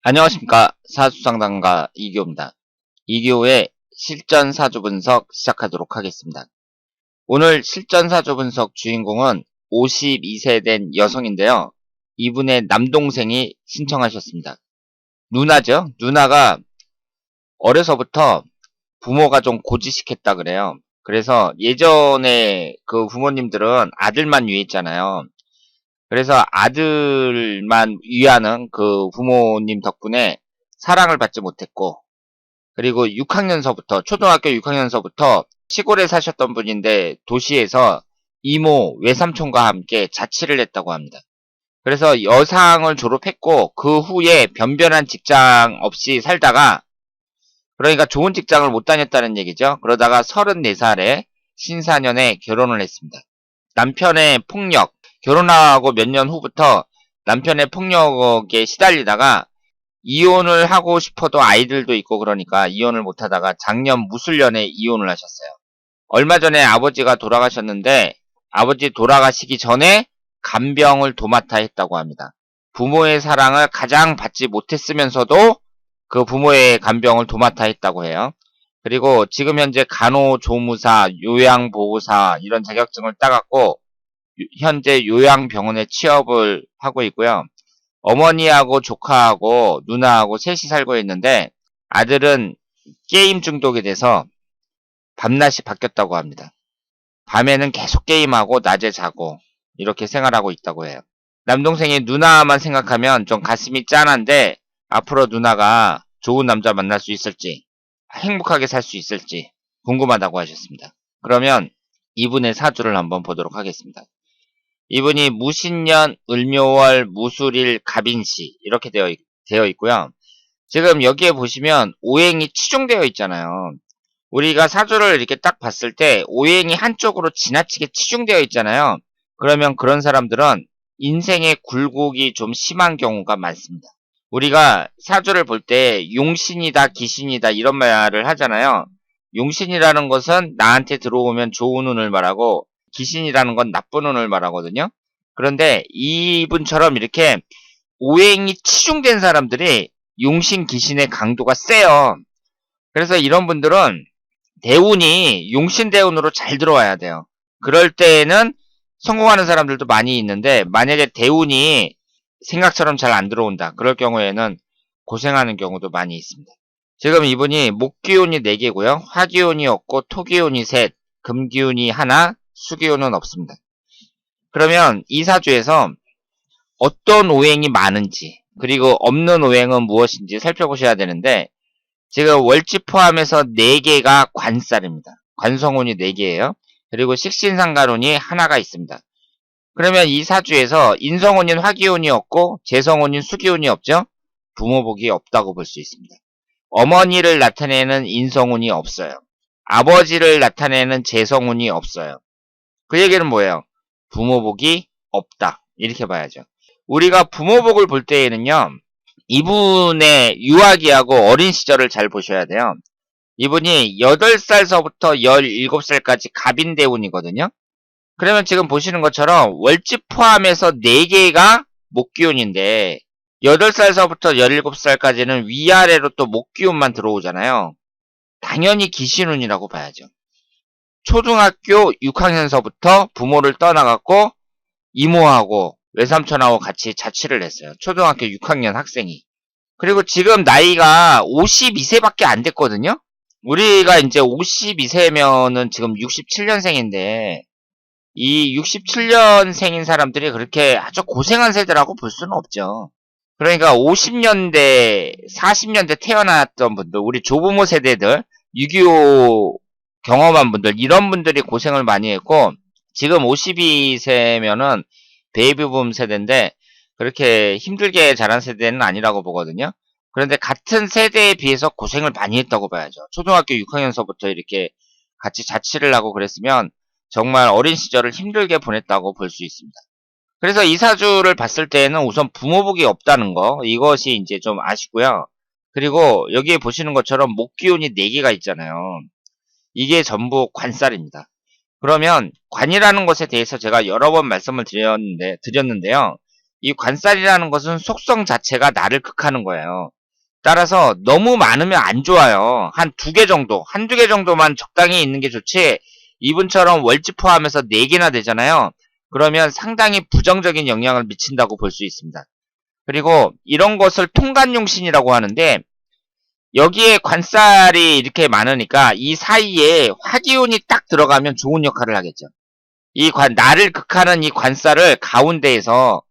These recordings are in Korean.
안녕하십니까. 사주상담가 이기호입니다. 이기호의 실전 사주 분석 시작하도록 하겠습니다. 오늘 실전 사주 분석 주인공은 52세 된 여성인데요. 이분의 남동생이 신청하셨습니다. 누나죠. 누나가 어려서부터 부모가 좀 고지식했다 그래요. 그래서 예전에 그 부모님들은 아들만 위했잖아요. 그래서 아들만 위하는 그 부모님 덕분에 사랑을 받지 못했고, 그리고 6학년서부터, 초등학교 6학년서부터 시골에 사셨던 분인데 도시에서 이모, 외삼촌과 함께 자취를 했다고 합니다. 그래서 여상을 졸업했고 그 후에 변변한 직장 없이 살다가, 그러니까 좋은 직장을 못 다녔다는 얘기죠. 그러다가 34살에 신사년에 결혼을 했습니다. 남편의 폭력, 결혼하고 몇 년 후부터 남편의 폭력에 시달리다가 이혼을 하고 싶어도 아이들도 있고 그러니까 이혼을 못하다가 작년 무술년에 이혼을 하셨어요. 얼마 전에 아버지가 돌아가셨는데 아버지 돌아가시기 전에 간병을 도맡아 했다고 합니다. 부모의 사랑을 가장 받지 못했으면서도 그 부모의 간병을 도맡아 했다고 해요. 그리고 지금 현재 간호조무사, 요양보호사 이런 자격증을 따갖고 현재 요양병원에 취업을 하고 있고요. 어머니하고 조카하고 누나하고 셋이 살고 있는데 아들은 게임 중독이 돼서 밤낮이 바뀌었다고 합니다. 밤에는 계속 게임하고 낮에 자고 이렇게 생활하고 있다고 해요. 남동생이 누나만 생각하면 좀 가슴이 짠한데 앞으로 누나가 좋은 남자 만날 수 있을지 행복하게 살 수 있을지 궁금하다고 하셨습니다. 그러면 이분의 사주를 한번 보도록 하겠습니다. 이분이 무신년, 을묘월, 무술일, 갑인시 이렇게 되어 있고요. 지금 여기에 보시면 오행이 치중되어 있잖아요. 우리가 사주를 이렇게 딱 봤을 때 오행이 한쪽으로 지나치게 치중되어 있잖아요. 그러면 그런 사람들은 인생의 굴곡이 좀 심한 경우가 많습니다. 우리가 사주를 볼 때 용신이다, 기신이다 이런 말을 하잖아요. 용신이라는 것은 나한테 들어오면 좋은 운을 말하고 기신이라는 건 나쁜 운을 말하거든요. 그런데 이분처럼 이렇게 오행이 치중된 사람들이 용신, 기신의 강도가 세요. 그래서 이런 분들은 대운이 용신 대운으로 잘 들어와야 돼요. 그럴 때에는 성공하는 사람들도 많이 있는데 만약에 대운이 생각처럼 잘 안 들어온다. 그럴 경우에는 고생하는 경우도 많이 있습니다. 지금 이분이 목기운이 4개고요. 화기운이 없고 토기운이 셋, 금기운이 하나, 수기운은 없습니다. 그러면 이 사주에서 어떤 오행이 많은지 그리고 없는 오행은 무엇인지 살펴보셔야 되는데 지금 월지 포함해서 4개가 관살입니다. 관성운이 4개예요. 그리고 식신상간운이 하나가 있습니다. 그러면 이 사주에서 인성운인 화기운이 없고 재성운인 수기운이 없죠? 부모복이 없다고 볼 수 있습니다. 어머니를 나타내는 인성운이 없어요. 아버지를 나타내는 재성운이 없어요. 그 얘기는 뭐예요? 부모복이 없다. 이렇게 봐야죠. 우리가 부모복을 볼 때에는요. 이분의 유아기하고 어린 시절을 잘 보셔야 돼요. 이분이 8살서부터 17살까지 갑인대운이거든요. 그러면 지금 보시는 것처럼 월지 포함해서 4개가 목기운인데 8살서부터 17살까지는 위아래로 또 목기운만 들어오잖아요. 당연히 기신운이라고 봐야죠. 초등학교 6학년서부터 부모를 떠나갖고 이모하고 외삼촌하고 같이 자취를 했어요. 초등학교 6학년 학생이. 그리고 지금 나이가 52세밖에 안 됐거든요. 우리가 이제 52세면은 지금 67년생인데 이 67년생인 사람들이 그렇게 아주 고생한 세대라고 볼 수는 없죠. 그러니까 50년대, 40년대 태어났던 분들, 우리 조부모 세대들, 6.25 경험한 분들, 이런 분들이 고생을 많이 했고, 지금 52세면은 베이비붐 세대인데, 그렇게 힘들게 자란 세대는 아니라고 보거든요. 그런데 같은 세대에 비해서 고생을 많이 했다고 봐야죠. 초등학교 6학년서부터 이렇게 같이 자취를 하고 그랬으면, 정말 어린 시절을 힘들게 보냈다고 볼 수 있습니다. 그래서 이 사주를 봤을 때는 우선 부모복이 없다는 거, 이것이 이제 좀 아쉽고요. 그리고 여기에 보시는 것처럼 목기운이 4개가 있잖아요. 이게 전부 관살입니다. 그러면 관이라는 것에 대해서 제가 여러 번 말씀을 드렸는데요. 이 관살이라는 것은 속성 자체가 나를 극하는 거예요. 따라서 너무 많으면 안 좋아요. 한 2개 정도, 한두 개 정도만 적당히 있는 게 좋지, 이분처럼 월지 포함해서 4개나 되잖아요. 그러면 상당히 부정적인 영향을 미친다고 볼 수 있습니다. 그리고 이런 것을 통관용신이라고 하는데, 여기에 관살이 이렇게 많으니까 이 사이에 화기운이 딱 들어가면 좋은 역할을 하겠죠. 나를 극하는 이 관살을 가운데에서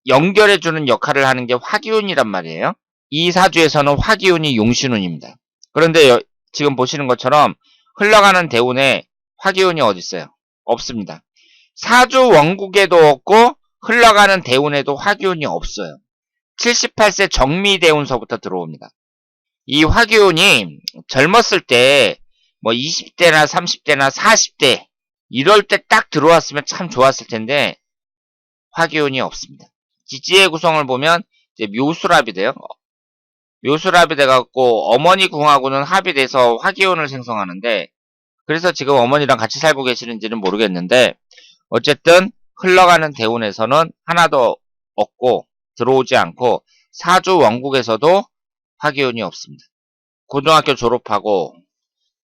연결해주는 역할을 하는 게 화기운이란 말이에요. 이 사주에서는 화기운이 용신운입니다. 그런데 지금 보시는 것처럼 흘러가는 대운에 화기운이 어디 있어요? 없습니다. 사주 원국에도 없고 흘러가는 대운에도 화기운이 없어요. 78세 정미대운서부터 들어옵니다. 이 화기운이 젊었을 때 뭐 20대나 30대나 40대 이럴 때 딱 들어왔으면 참 좋았을 텐데 화기운이 없습니다. 지지의 구성을 보면 이제 묘수랍이 돼요. 묘수랍이 돼갖고 어머니 궁하고는 합이 돼서 화기운을 생성하는데, 그래서 지금 어머니랑 같이 살고 계시는지는 모르겠는데, 어쨌든 흘러가는 대운에서는 하나도 없고 들어오지 않고 사주 원국에서도 화기운이 없습니다. 고등학교 졸업하고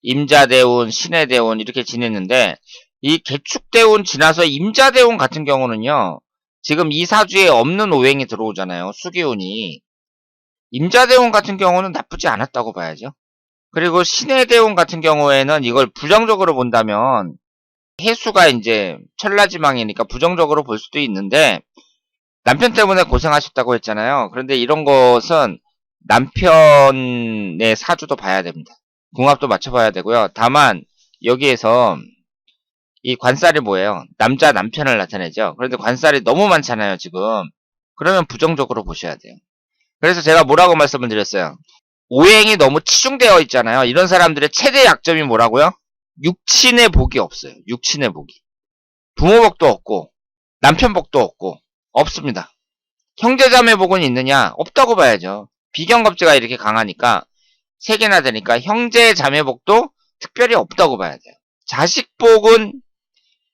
임자대운, 신해대운 이렇게 지냈는데, 이 개축대운 지나서 임자대운 같은 경우는요, 지금 이 사주에 없는 오행이 들어오잖아요. 수기운이. 임자대운 같은 경우는 나쁘지 않았다고 봐야죠. 그리고 신해대운 같은 경우에는 이걸 부정적으로 본다면, 해수가 이제 천라지망이니까 부정적으로 볼 수도 있는데, 남편 때문에 고생하셨다고 했잖아요. 그런데 이런 것은 남편의 사주도 봐야 됩니다. 궁합도 맞춰봐야 되고요. 다만 여기에서 이 관살이 뭐예요? 남자 남편을 나타내죠. 그런데 관살이 너무 많잖아요, 지금. 그러면 부정적으로 보셔야 돼요. 그래서 제가 뭐라고 말씀을 드렸어요? 오행이 너무 치중되어 있잖아요. 이런 사람들의 최대 약점이 뭐라고요? 육친의 복이 없어요. 육친의 복이. 부모 복도 없고 남편 복도 없고 없습니다. 형제자매 복은 있느냐? 없다고 봐야죠. 비견겁제가 이렇게 강하니까 3개나 되니까 형제자매 복도 특별히 없다고 봐야 돼요. 자식 복은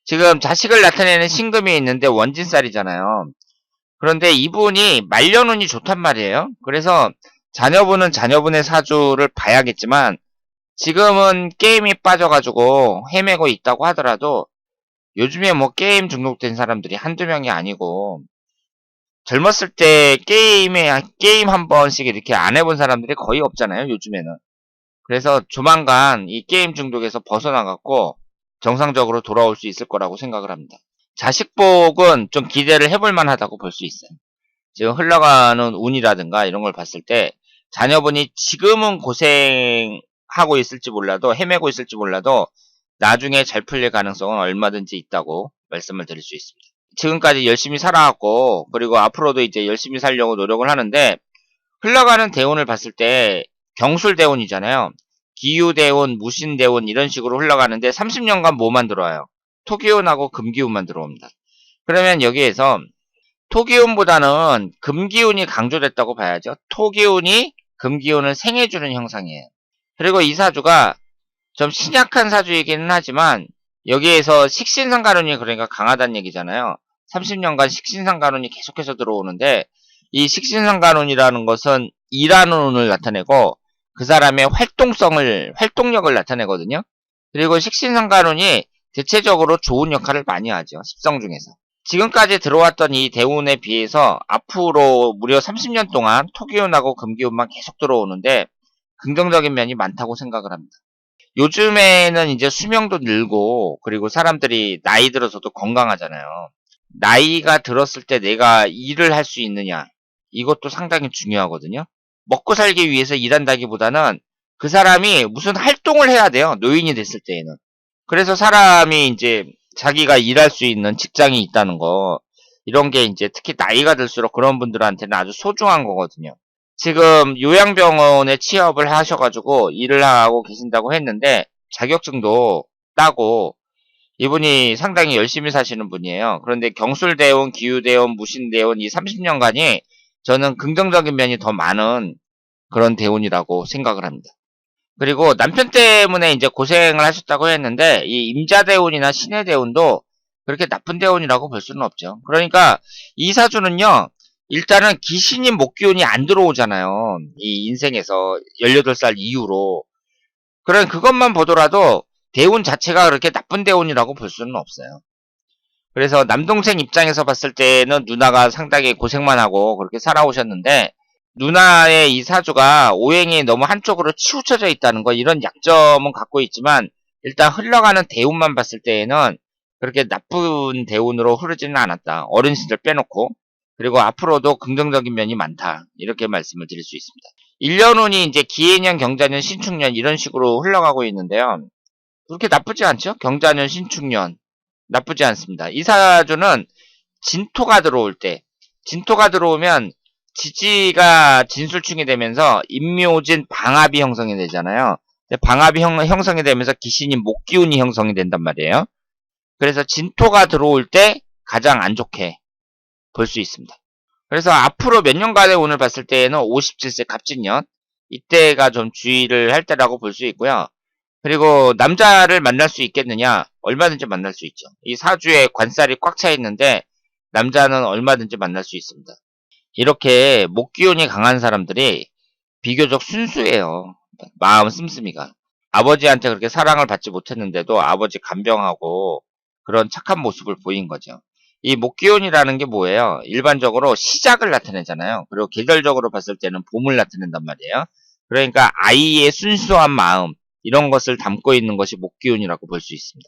지금 자식을 나타내는 신금이 있는데 원진살이잖아요. 그런데 이분이 말년운이 좋단 말이에요. 그래서 자녀분은 자녀분의 사주를 봐야겠지만, 지금은 게임에 빠져가지고 헤매고 있다고 하더라도 요즘에 뭐 게임 중독된 사람들이 한두 명이 아니고, 젊었을 때 게임 한 번씩 이렇게 안 해본 사람들이 거의 없잖아요, 요즘에는. 그래서 조만간 이 게임 중독에서 벗어나갖고 정상적으로 돌아올 수 있을 거라고 생각을 합니다. 자식복은 좀 기대를 해볼 만하다고 볼 수 있어요. 지금 흘러가는 운이라든가 이런 걸 봤을 때 자녀분이 지금은 고생하고 있을지 몰라도, 헤매고 있을지 몰라도 나중에 잘 풀릴 가능성은 얼마든지 있다고 말씀을 드릴 수 있습니다. 지금까지 열심히 살아왔고, 그리고 앞으로도 이제 열심히 살려고 노력을 하는데, 흘러가는 대운을 봤을 때 경술대운이잖아요. 기유대운, 무신대운 이런 식으로 흘러가는데 30년간 뭐만 들어와요? 토기운하고 금기운만 들어옵니다. 그러면 여기에서 토기운보다는 금기운이 강조됐다고 봐야죠. 토기운이 금기운을 생해주는 형상이에요. 그리고 이 사주가 좀 신약한 사주이기는 하지만 여기에서 식신상간운이 그러니까 강하다는 얘기잖아요. 30년간 식신상간운이 계속해서 들어오는데, 이 식신상간운이라는 것은 일하는 운을 나타내고 그 사람의 활동력을 나타내거든요. 그리고 식신상간운이 대체적으로 좋은 역할을 많이 하죠. 십성 중에서. 지금까지 들어왔던 이 대운에 비해서 앞으로 무려 30년 동안 토기운하고 금기운만 계속 들어오는데 긍정적인 면이 많다고 생각을 합니다. 요즘에는 이제 수명도 늘고, 그리고 사람들이 나이 들어서도 건강하잖아요. 나이가 들었을 때 내가 일을 할 수 있느냐, 이것도 상당히 중요하거든요. 먹고 살기 위해서 일한다기보다는 그 사람이 무슨 활동을 해야 돼요, 노인이 됐을 때에는. 그래서 사람이 이제 자기가 일할 수 있는 직장이 있다는 거, 이런 게 이제 특히 나이가 들수록 그런 분들한테는 아주 소중한 거거든요. 지금 요양병원에 취업을 하셔가지고 일을 하고 계신다고 했는데, 자격증도 따고 이분이 상당히 열심히 사시는 분이에요. 그런데 경술대운, 기유대운, 무신대운 이 30년간이 저는 긍정적인 면이 더 많은 그런 대운이라고 생각을 합니다. 그리고 남편 때문에 이제 고생을 하셨다고 했는데, 이 임자대운이나 신해대운도 그렇게 나쁜 대운이라고 볼 수는 없죠. 그러니까 이 사주는요, 일단은 귀신인 목기운이 안 들어오잖아요. 이 인생에서 18살 이후로. 그런 그것만 보더라도 대운 자체가 그렇게 나쁜 대운이라고 볼 수는 없어요. 그래서 남동생 입장에서 봤을 때는 누나가 상당히 고생만 하고 그렇게 살아오셨는데, 누나의 이 사주가 오행이 너무 한쪽으로 치우쳐져 있다는 거, 이런 약점은 갖고 있지만 일단 흘러가는 대운만 봤을 때에는 그렇게 나쁜 대운으로 흐르지는 않았다. 어린 시절 빼놓고. 그리고 앞으로도 긍정적인 면이 많다. 이렇게 말씀을 드릴 수 있습니다. 1년운이 이제 기해년, 경자년, 신축년 이런 식으로 흘러가고 있는데요. 그렇게 나쁘지 않죠? 경자년, 신축년. 나쁘지 않습니다. 이 사주는 진토가 들어올 때, 진토가 들어오면 지지가 진술충이 되면서 임묘진 방압이 형성이 되잖아요. 방압이 형성이 되면서 귀신인 목기운이 형성이 된단 말이에요. 그래서 진토가 들어올 때 가장 안 좋게 볼 수 있습니다. 그래서 앞으로 몇 년간의 운을 봤을 때에는 57세 갑진년, 이때가 좀 주의를 할 때라고 볼 수 있고요. 그리고 남자를 만날 수 있겠느냐? 얼마든지 만날 수 있죠. 이 사주에 관살이 꽉 차 있는데 남자는 얼마든지 만날 수 있습니다. 이렇게 목기운이 강한 사람들이 비교적 순수해요. 마음 씀씀이가. 아버지한테 그렇게 사랑을 받지 못했는데도 아버지 간병하고 그런 착한 모습을 보인 거죠. 이 목기운이라는 게 뭐예요? 일반적으로 시작을 나타내잖아요. 그리고 계절적으로 봤을 때는 봄을 나타낸단 말이에요. 그러니까 아이의 순수한 마음, 이런 것을 담고 있는 것이 목기운이라고 볼 수 있습니다.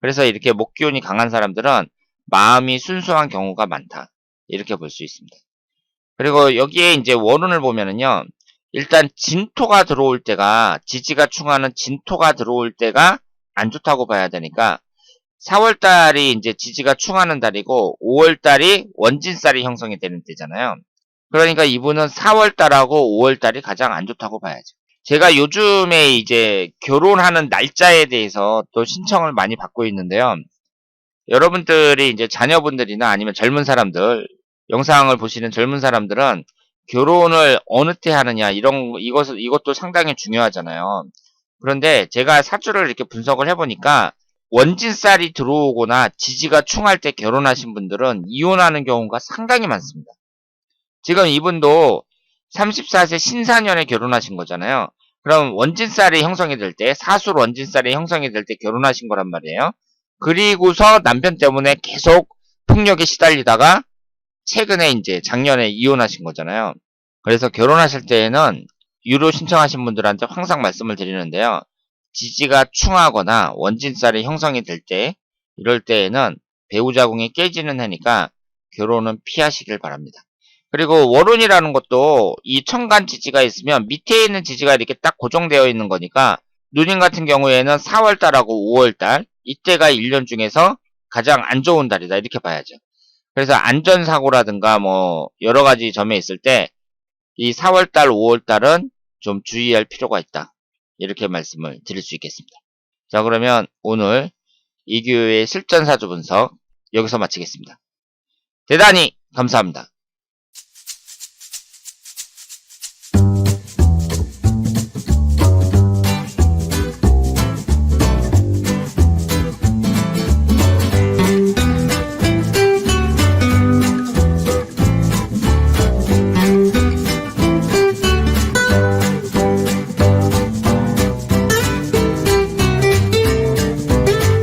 그래서 이렇게 목기운이 강한 사람들은 마음이 순수한 경우가 많다. 이렇게 볼 수 있습니다. 그리고 여기에 이제 원운을 보면은요. 일단 진토가 들어올 때가, 지지가 충하는 진토가 들어올 때가 안 좋다고 봐야 되니까 4월달이 이제 지지가 충하는 달이고 5월달이 원진살이 형성이 되는 때잖아요. 그러니까 이분은 4월달하고 5월달이 가장 안 좋다고 봐야죠. 제가 요즘에 이제 결혼하는 날짜에 대해서 또 신청을 많이 받고 있는데요. 여러분들이 이제 자녀분들이나 아니면 젊은 사람들, 영상을 보시는 젊은 사람들은 결혼을 어느 때 하느냐, 이것도 상당히 중요하잖아요. 그런데 제가 사주를 이렇게 분석을 해보니까 원진살이 들어오거나 지지가 충할 때 결혼하신 분들은 이혼하는 경우가 상당히 많습니다. 지금 이분도 34세 신사년에 결혼하신 거잖아요. 그럼 원진살이 형성이 될 때, 사술 원진살이 형성이 될 때 결혼하신 거란 말이에요. 그리고서 남편 때문에 계속 폭력에 시달리다가 최근에 이제 작년에 이혼하신 거잖아요. 그래서 결혼하실 때에는 유로 신청하신 분들한테 항상 말씀을 드리는데요. 지지가 충하거나 원진살이 형성이 될 때, 이럴 때에는 배우자궁이 깨지는 해니까 결혼은 피하시길 바랍니다. 그리고 월운이라는 것도 이 천간 지지가 있으면 밑에 있는 지지가 이렇게 딱 고정되어 있는 거니까, 누님 같은 경우에는 4월달하고 5월달, 이때가 1년 중에서 가장 안 좋은 달이다, 이렇게 봐야죠. 그래서 안전사고라든가 뭐 여러 가지 점에 있을 때 이 4월달, 5월달은 좀 주의할 필요가 있다, 이렇게 말씀을 드릴 수 있겠습니다. 자, 그러면 오늘 이규의 실전사주 분석 여기서 마치겠습니다. 대단히 감사합니다.